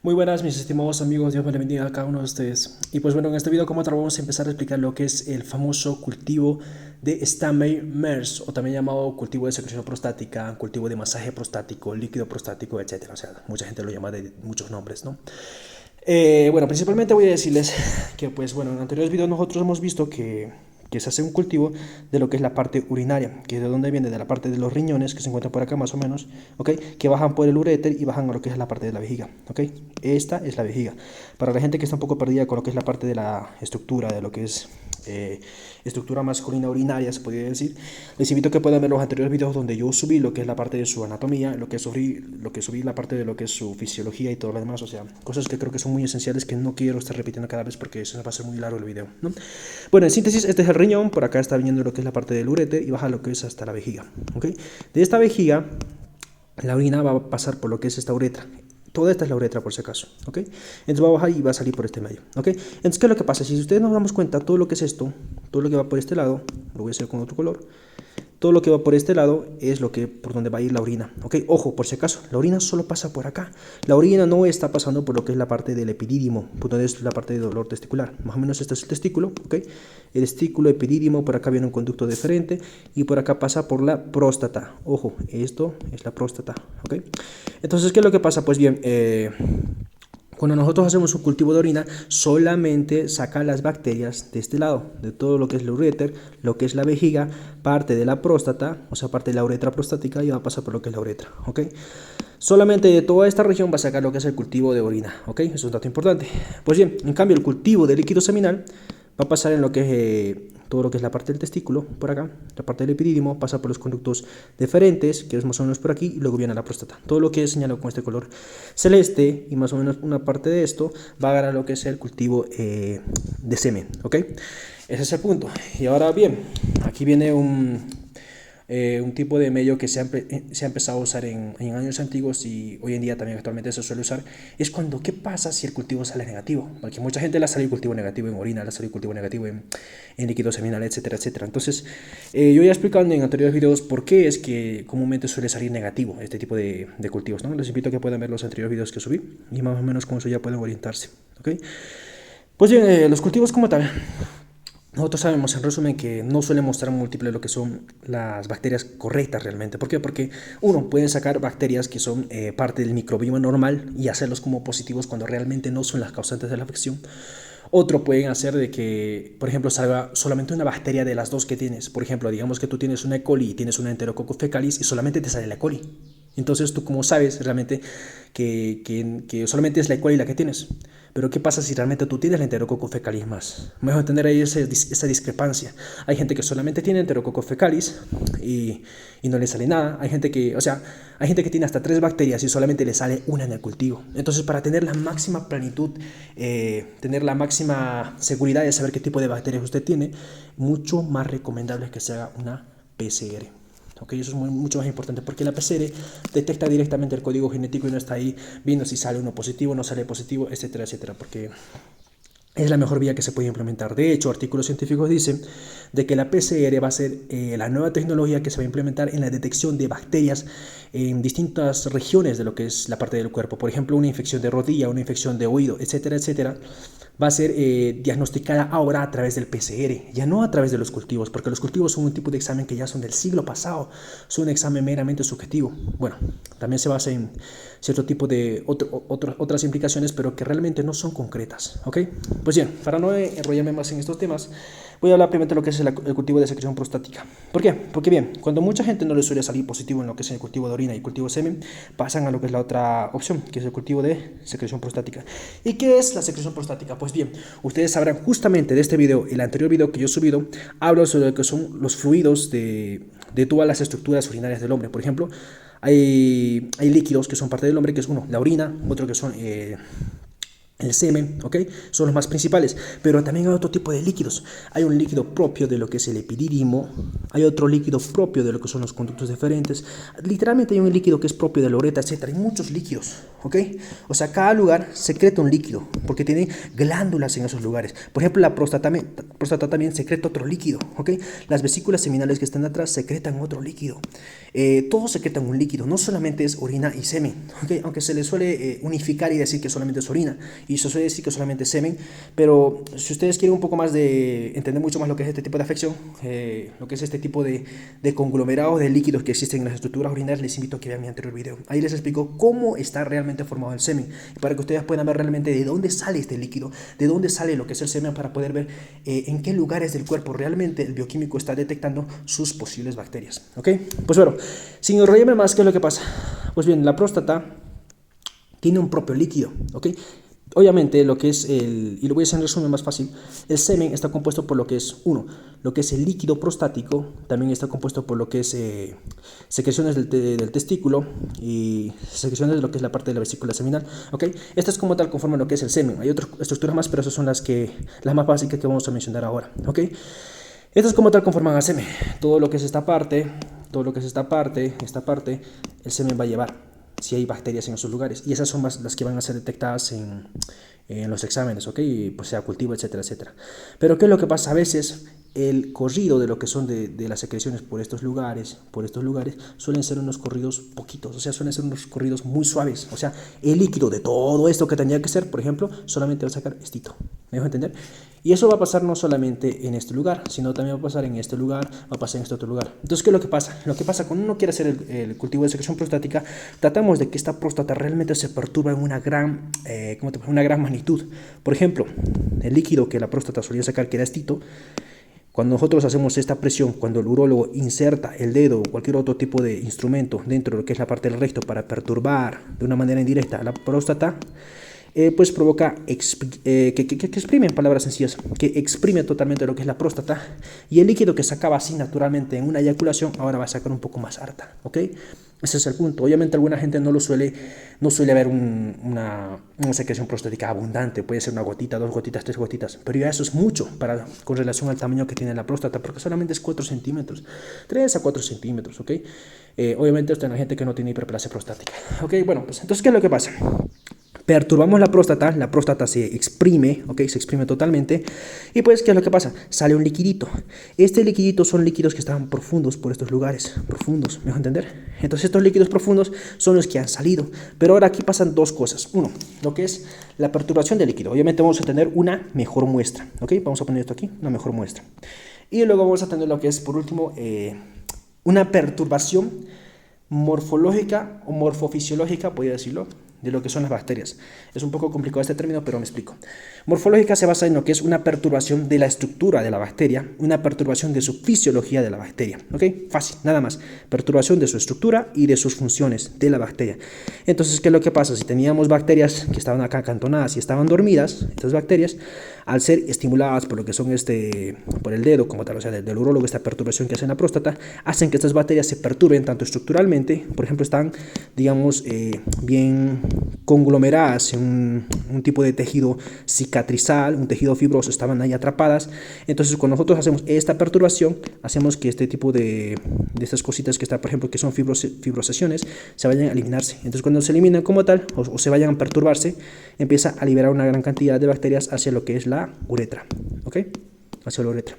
Muy buenas mis estimados amigos, Dios me bendiga a cada uno de ustedes. Y pues bueno, en este video como tal vamos a empezar a explicar lo que es el famoso cultivo de Stammers, o también llamado cultivo de secreción prostática, cultivo de masaje prostático, líquido prostático, etcétera. O sea, mucha gente lo llama de muchos nombres, ¿no? Bueno, principalmente voy a decirles que pues bueno, en anteriores videos nosotros hemos visto que se hace un cultivo de lo que es la parte urinaria, que es de donde viene, de la parte de los riñones, que se encuentran por acá más o menos, ¿ok? Que bajan por el uréter y bajan a lo que es la parte de la vejiga, ¿ok? Esta es la vejiga. Para la gente que está un poco perdida con lo que es la parte de la estructura, de lo que es estructura masculina urinaria, se podría decir, les invito a que puedan ver los anteriores videos donde yo subí lo que es la parte de su anatomía, lo que subí la parte de lo que es su fisiología y todo lo demás, o sea, cosas que creo que son muy esenciales que no quiero estar repitiendo cada vez porque eso va a ser muy largo el video, ¿no? Bueno, en síntesis, este es el riñón, por acá está viniendo lo que es la parte del uréter y baja lo que es hasta la vejiga, ¿ok? De esta vejiga, la orina va a pasar por lo que es esta uretra. Toda esta es la uretra por si acaso, ¿ok? Entonces va a bajar y va a salir por este medio, ¿ok? Entonces, ¿qué es lo que pasa? Si ustedes nos damos cuenta, todo lo que es esto, todo lo que va por este lado, lo voy a hacer con otro color, todo lo que va por este lado es lo que por donde va a ir la orina, ¿ok? Ojo, por si acaso, la orina solo pasa por acá. La orina no está pasando por lo que es la parte del epidídimo, por donde es la parte del dolor testicular. Más o menos este es el testículo, ¿ok? El testículo, epidídimo, por acá viene un conducto deferente y por acá pasa por la próstata. Ojo, esto es la próstata, ¿ok? Entonces, ¿qué es lo que pasa? Pues bien, cuando nosotros hacemos un cultivo de orina, solamente saca las bacterias de este lado, de todo lo que es el uréter, lo que es la vejiga, parte de la próstata, o sea, parte de la uretra prostática y va a pasar por lo que es la uretra, ¿ok? Solamente de toda esta región va a sacar lo que es el cultivo de orina, ¿ok? Eso es un dato importante. Pues bien, en cambio, el cultivo de líquido seminal va a pasar en lo que es todo lo que es la parte del testículo, por acá, la parte del epidídimo, pasa por los conductos deferentes, que es más o menos por aquí, y luego viene a la próstata. Todo lo que es señalado con este color celeste, y más o menos una parte de esto, va a agarrar lo que es el cultivo de semen, ¿ok? Ese es el punto. Y ahora bien, aquí viene un tipo de medio que se ha empezado a usar en años antiguos y hoy en día también actualmente se suele usar, es cuando, ¿qué pasa si el cultivo sale negativo? Porque mucha gente le ha salido cultivo negativo en orina, le ha salido cultivo negativo en líquido seminal, etcétera, etcétera. Entonces, yo ya he explicado en anteriores videos por qué es que comúnmente suele salir negativo este tipo de cultivos, ¿no? Les invito a que puedan ver los anteriores videos que subí y más o menos con eso ya pueden orientarse, ¿ok? Pues bien, los cultivos como tal. Nosotros sabemos, en resumen, que no suele mostrar múltiples lo que son las bacterias correctas realmente. ¿Por qué? Porque, uno, pueden sacar bacterias que son parte del microbioma normal y hacerlos como positivos cuando realmente no son las causantes de la afección. Otro pueden hacer de que, por ejemplo, salga solamente una bacteria de las dos que tienes. Por ejemplo, digamos que tú tienes una E. coli y tienes una Enterococcus fecalis y solamente te sale la E. coli. Entonces tú como sabes realmente que solamente es la E. coli la que tienes. Pero ¿qué pasa si realmente tú tienes la Enterococcus fecalis más? Vamos a entender ahí esa discrepancia. Hay gente que solamente tiene Enterococcus fecalis y no le sale nada. Hay gente que, o sea, hay gente que tiene hasta 3 bacterias y solamente le sale una en el cultivo. Entonces, para tener la máxima planitud, tener la máxima seguridad de saber qué tipo de bacterias usted tiene, mucho más recomendable es que se haga una PCR. Okay, eso es mucho más importante porque la PCR detecta directamente el código genético y no está ahí viendo si sale uno positivo, no sale positivo, etcétera, etcétera, porque es la mejor vía que se puede implementar. De hecho, artículos científicos dicen de que la PCR va a ser la nueva tecnología que se va a implementar en la detección de bacterias en distintas regiones de lo que es la parte del cuerpo. Por ejemplo, una infección de rodilla, una infección de oído, etcétera, etcétera, va a ser diagnosticada ahora a través del PCR, ya no a través de los cultivos, porque los cultivos son un tipo de examen que ya son del siglo pasado, son un examen meramente subjetivo. Bueno, también se basa en cierto tipo de otras implicaciones, pero que realmente no son concretas, ¿ok? Pues bien, para no enrollarme más en estos temas, voy a hablar primero de lo que es el cultivo de secreción prostática. ¿Por qué? Porque bien, cuando mucha gente no le suele salir positivo en lo que es el cultivo de orina y cultivo de semen, pasan a lo que es la otra opción, que es el cultivo de secreción prostática. ¿Y qué es la secreción prostática? Pues bien, ustedes sabrán justamente de este video, el anterior video que yo he subido, hablo sobre lo que son los fluidos de todas las estructuras urinarias del hombre. Por ejemplo, hay líquidos que son parte del hombre, que es uno, la orina, otro que son el semen, ¿ok? Son los más principales, pero también hay otro tipo de líquidos. Hay un líquido propio de lo que es el epidídimo, hay otro líquido propio de lo que son los conductos deferentes, literalmente hay un líquido que es propio de la uretra, etc. Hay muchos líquidos, ¿ok? O sea, cada lugar secreta un líquido, porque tiene glándulas en esos lugares. Por ejemplo, la próstata también secreta otro líquido, ¿ok? Las vesículas seminales que están atrás secretan otro líquido. Todos secretan un líquido, no solamente es orina y semen, ¿ok? Aunque se le suele unificar y decir que solamente es orina, y se suele decir que solamente es semen, pero si ustedes quieren un poco más de entender mucho más lo que es este tipo de afección, lo que es este tipo de conglomerados de líquidos que existen en las estructuras urinarias, les invito a que vean mi anterior video. Ahí les explico cómo está realmente formado el semen, para que ustedes puedan ver realmente de dónde sale este líquido, de dónde sale lo que es el semen, para poder ver en qué lugares del cuerpo realmente el bioquímico está detectando sus posibles bacterias, ¿ok? Pues bueno, sin enrollarme más, ¿qué es lo que pasa? Pues bien, la próstata tiene un propio líquido, ¿ok? Obviamente lo que es y lo voy a hacer en resumen más fácil, el semen está compuesto por lo que es, lo que es el líquido prostático, también está compuesto por lo que es secreciones del testículo y secreciones de lo que es la parte de la vesícula seminal, ¿ok? Estas como tal conforman lo que es el semen. Hay otras estructuras más, pero esas son las más básicas que vamos a mencionar ahora, ¿ok? Estas como tal conforman al semen. Todo lo que es esta parte, el semen va a llevar si hay bacterias en esos lugares, y esas son las que van a ser detectadas en los exámenes, ¿ok? Pues sea cultivo, etcétera, etcétera. Pero ¿qué es lo que pasa? A veces el corrido de lo que son de las secreciones por estos lugares, suelen ser unos corridos poquitos, o sea, suelen ser unos corridos muy suaves, o sea, el líquido de todo esto que tendría que ser, por ejemplo, solamente va a sacar estito, ¿me dejo entender? Y eso va a pasar no solamente en este lugar, sino también va a pasar en este lugar, va a pasar en este otro lugar. Entonces, ¿qué es lo que pasa? Lo que pasa cuando uno quiere hacer el cultivo de secreción prostática, tratamos de que esta próstata realmente se perturbe en una gran magnitud. Por ejemplo, el líquido que la próstata solía sacar, que era estito, cuando nosotros hacemos esta presión, cuando el urólogo inserta el dedo o cualquier otro tipo de instrumento dentro de lo que es la parte del recto para perturbar de una manera indirecta a la próstata, pues provoca que exprime, en palabras sencillas, que exprime totalmente lo que es la próstata, y el líquido que sacaba así naturalmente en una eyaculación ahora va a sacar un poco más harta, ¿ok? Ese es el punto. Obviamente alguna gente no suele haber una secreción prostática abundante, puede ser una gotita, 2 gotitas, 3 gotitas, pero ya eso es mucho con relación al tamaño que tiene la próstata, porque solamente es 4 centímetros, 3 a 4 centímetros, ¿ok? Obviamente esto en la gente que no tiene hiperplasia prostática, ¿ok? Bueno, pues entonces, ¿qué es lo que pasa? Perturbamos la próstata se exprime, ¿ok? Se exprime totalmente, y pues, ¿qué es lo que pasa? Sale un liquidito. Este liquidito son líquidos que están profundos por estos lugares, profundos, ¿me dejo entender? Entonces estos líquidos profundos son los que han salido, pero ahora aquí pasan dos cosas. Uno, lo que es la perturbación del líquido. Obviamente vamos a tener una mejor muestra, ¿ok? Vamos a poner esto aquí, una mejor muestra. Y luego vamos a tener lo que es, por último, una perturbación morfológica o morfofisiológica, podría decirlo, de lo que son las bacterias. Es un poco complicado este término, pero me explico. Morfológica se basa en lo que es una perturbación de la estructura de la bacteria, una perturbación de su fisiología de la bacteria, ¿ok? Fácil, nada más. Perturbación de su estructura y de sus funciones de la bacteria. Entonces, ¿qué es lo que pasa? Si teníamos bacterias que estaban acá acantonadas y estaban dormidas, estas bacterias, al ser estimuladas por lo que son por el dedo, como tal, o sea, del urólogo, esta perturbación que hace en la próstata, hacen que estas bacterias se perturben tanto estructuralmente, por ejemplo, están, digamos, bien conglomeradas en un tipo de tejido cicatrizal, un tejido fibroso, estaban ahí atrapadas. Entonces, cuando nosotros hacemos esta perturbación, hacemos que este tipo de estas cositas que está, por ejemplo, que son fibrosesiones, se vayan a eliminarse. Entonces, cuando se eliminan como tal, o se vayan a perturbarse, empieza a liberar una gran cantidad de bacterias hacia lo que es la uretra, ¿ok? Hacia la uretra.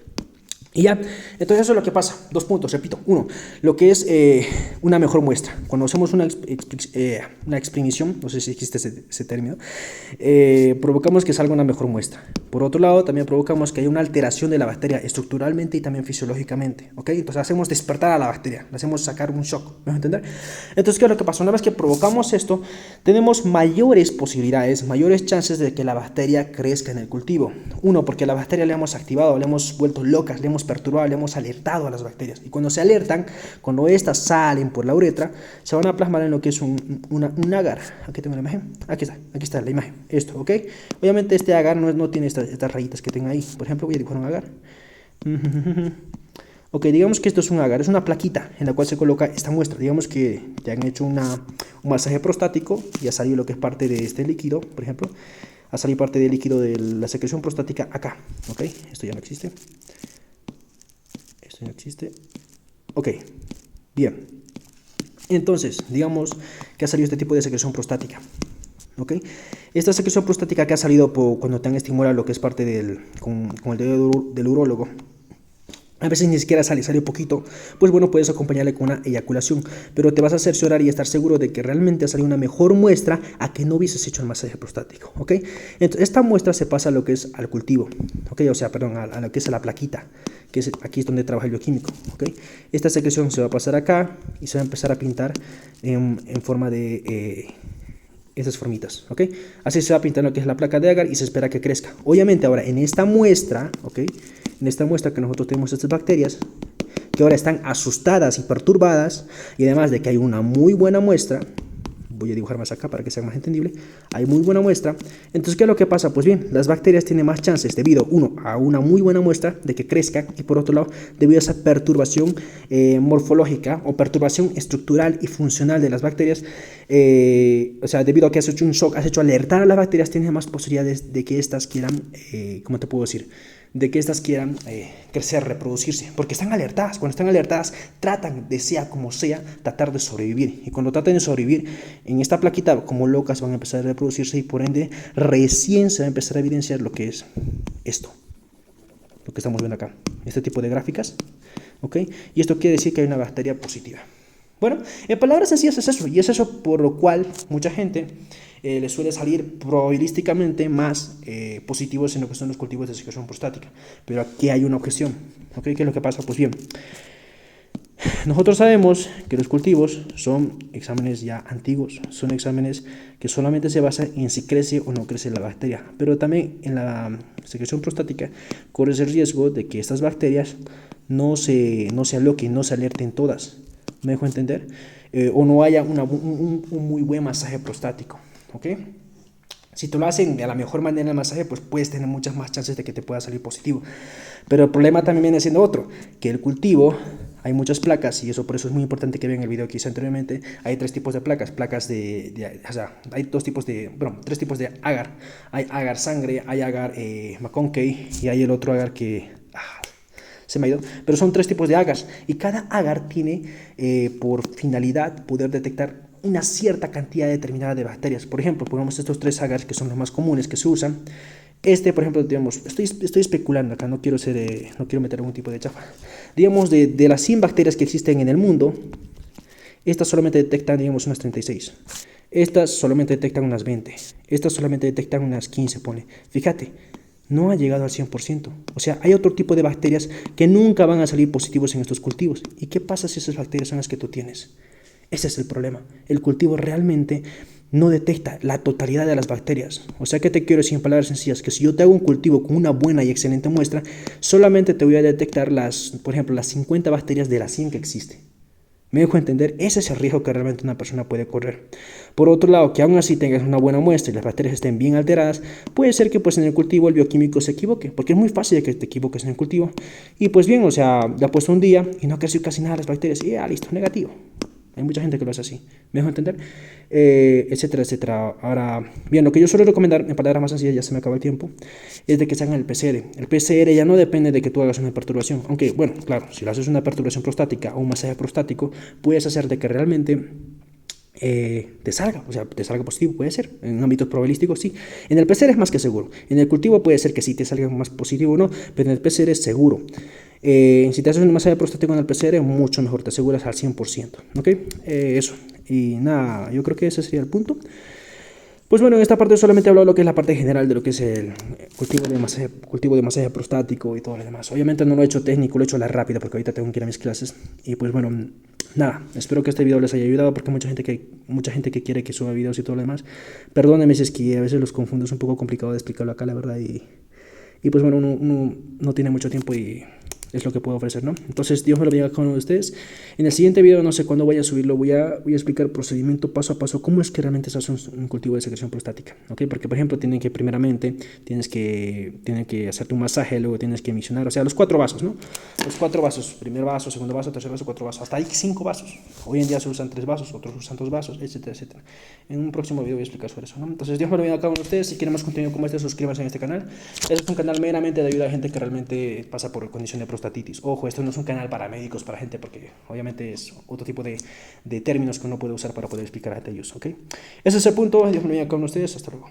Y ya, entonces eso es lo que pasa. 2 puntos, repito. 1, lo que es una mejor muestra. Cuando hacemos una exprimición, no sé si existe ese término, provocamos que salga una mejor muestra. Por otro lado, también provocamos que haya una alteración de la bacteria estructuralmente y también fisiológicamente, ¿ok? Entonces hacemos despertar a la bacteria, le hacemos sacar un shock, ¿me vas a entender? Entonces, ¿qué es lo que pasa? Una vez que provocamos esto, tenemos mayores posibilidades, mayores chances de que la bacteria crezca en el cultivo. 1, porque la bacteria le hemos activado, le hemos vuelto locas, le hemos perturbado, le hemos alertado a las bacterias. Y cuando se alertan, cuando estas salen por la uretra, se van a plasmar en lo que es un agar. Aquí tengo la imagen. Aquí está la imagen. Esto, ¿ok? Obviamente este agar no tiene estas rayitas que tengo ahí. Por ejemplo, voy a dibujar un agar. Ok, digamos que esto es un agar, es una plaquita en la cual se coloca esta muestra. Digamos que ya han hecho un masaje prostático y ha salido lo que es parte de este líquido, por ejemplo. a salir parte del líquido de la secreción prostática acá, ¿ok? Esto ya no existe. Esto ya no existe. Ok, bien. Entonces, digamos que ha salido este tipo de secreción prostática, ¿ok? Esta secreción prostática que ha salido cuando te han estimulado lo que es parte con el dedo del urólogo, a veces ni siquiera sale poquito, pues bueno, puedes acompañarle con una eyaculación, pero te vas a cerciorar y estar seguro de que realmente ha salido una mejor muestra a que no hubieses hecho el masaje prostático, ¿ok? Entonces, esta muestra se pasa a lo que es al cultivo, ¿ok? O sea, perdón, a lo que es a la plaquita, que aquí es donde trabaja el bioquímico, ¿ok? Esta secreción se va a pasar acá y se va a empezar a pintar en forma de esas formitas, ¿ok? Así se va pintando lo que es la placa de agar y se espera que crezca. Obviamente ahora en esta muestra, ¿ok? En esta muestra que nosotros tenemos estas bacterias, que ahora están asustadas y perturbadas, y además de que hay una muy buena muestra, voy a dibujar más acá para que sea más entendible, hay muy buena muestra, entonces ¿qué es lo que pasa? Pues bien, las bacterias tienen más chances debido, uno, a una muy buena muestra de que crezcan, y por otro lado, debido a esa perturbación morfológica o perturbación estructural y funcional de las bacterias, o sea, debido a que has hecho un shock, has hecho alertar a las bacterias, tienes más posibilidades de que estas quieran, ¿cómo te puedo decir? De que estas quieran crecer, reproducirse, porque están alertadas. Cuando están alertadas, tratan de sea como sea, tratar de sobrevivir, y cuando traten de sobrevivir en esta plaquita, como locas van a empezar a reproducirse, y por ende recién se va a empezar a evidenciar lo que es esto, lo que estamos viendo acá, este tipo de gráficas, ¿ok? Y esto quiere decir que hay una bacteria positiva. Bueno, en palabras sencillas es eso, y es eso por lo cual mucha gente le suele salir probabilísticamente más positivos en lo que son los cultivos de secreción prostática. Pero aquí hay una objeción, ¿ok? ¿Qué es lo que pasa? Pues bien, nosotros sabemos que los cultivos son exámenes ya antiguos, son exámenes que solamente se basan en si crece o no crece la bacteria, pero también en la secreción prostática corres el riesgo de que estas bacterias no se aloquen, no se alerten todas, ¿me dejo entender? O no haya un muy buen masaje prostático, ¿ok? Si tú lo hacen de la mejor manera el masaje, pues puedes tener muchas más chances de que te pueda salir positivo. Pero el problema también viene siendo otro, que el cultivo, hay muchas placas, y eso por eso es muy importante que vean el video que hice anteriormente. Hay tres tipos de placas, o sea, hay tres tipos de agar. Hay agar sangre, hay agar McConkey, y hay el otro agar que se me ha ido, pero son tres tipos de agars, y cada agar tiene por finalidad poder detectar una cierta cantidad determinada de bacterias. Por ejemplo, pongamos estos tres agars que son los más comunes que se usan. Por ejemplo, digamos, estoy especulando acá, no quiero meter algún tipo de chafa. Digamos, de las 100 bacterias que existen en el mundo, estas solamente detectan, digamos, unas 36. Estas solamente detectan unas 20. Estas solamente detectan unas 15, pone. Fíjate, no ha llegado al 100%. O sea, hay otro tipo de bacterias que nunca van a salir positivos en estos cultivos. ¿Y qué pasa si esas bacterias son las que tú tienes? Ese es el problema. El cultivo realmente no detecta la totalidad de las bacterias. O sea, ¿qué te quiero decir en palabras sencillas? Que si yo te hago un cultivo con una buena y excelente muestra, solamente te voy a detectar por ejemplo, las 50 bacterias de las 100 que existen. ¿Me dejo entender? Ese es el riesgo que realmente una persona puede correr. Por otro lado, que aún así tengas una buena muestra y las bacterias estén bien alteradas, puede ser que pues en el cultivo el bioquímico se equivoque, porque es muy fácil que te equivoques en el cultivo. Y pues bien, o sea, le ha puesto un día y no ha crecido casi nada las bacterias, y ya, listo, negativo. Hay mucha gente que lo hace así, ¿me dejo entender? Etcétera, etcétera. Ahora, bien, lo que yo suelo recomendar, en palabras más sencillas, ya se me acaba el tiempo, es de que se hagan el PCR. El PCR ya no depende de que tú hagas una perturbación, aunque, bueno, claro, si lo haces una perturbación prostática o un masaje prostático, puedes hacer de que realmente te salga, o sea, te salga positivo, puede ser, en ámbitos probabilísticos sí. En el PCR es más que seguro, en el cultivo puede ser que sí te salga más positivo o no, pero en el PCR es seguro. Si te haces un masaje prostático en el PCR, mucho mejor, te aseguras al 100%, ¿ok? Eso, y nada, yo creo que ese sería el punto. Pues bueno, en esta parte solamente he hablado de lo que es la parte general de lo que es el cultivo de masaje prostático y todo lo demás. Obviamente no lo he hecho técnico, lo he hecho a la rápida porque ahorita tengo que ir a mis clases. Y pues bueno, nada, espero que este video les haya ayudado, porque mucha gente que quiere que suba videos y todo lo demás. Perdónenme si es que a veces los confundo, es un poco complicado de explicarlo acá, la verdad. Y pues bueno, uno no tiene mucho tiempo y es lo que puedo ofrecer, ¿no? Entonces, Dios me lo bendiga a cada uno de ustedes. En el siguiente video, no sé cuándo vaya a subirlo, voy a explicar procedimiento paso a paso, cómo es que realmente se hace un cultivo de secreción prostática, ¿ok? Porque, por ejemplo, primeramente, tienen que hacerte un masaje, luego tienes que misionar, o sea, los 4 vasos, ¿no? Los 4 vasos, primer vaso, segundo vaso, tercer vaso, 4 vasos, hasta ahí 5 vasos. Hoy en día se usan 3 vasos, otros usan 2 vasos, etcétera, etcétera. En un próximo video voy a explicar sobre eso, ¿no? Entonces, Dios me lo bendiga a cada uno de ustedes. Si quieren más contenido como este, suscríbanse a este canal. Este es un canal meramente de ayuda a gente que realmente pasa por condición de prostatitis. Ojo, esto no es un canal para médicos, para gente, porque obviamente es otro tipo de términos que uno puede usar para poder explicar a ellos, ¿ok? Ese es el punto. Dios me lo bendiga a cada uno de ustedes. Hasta luego.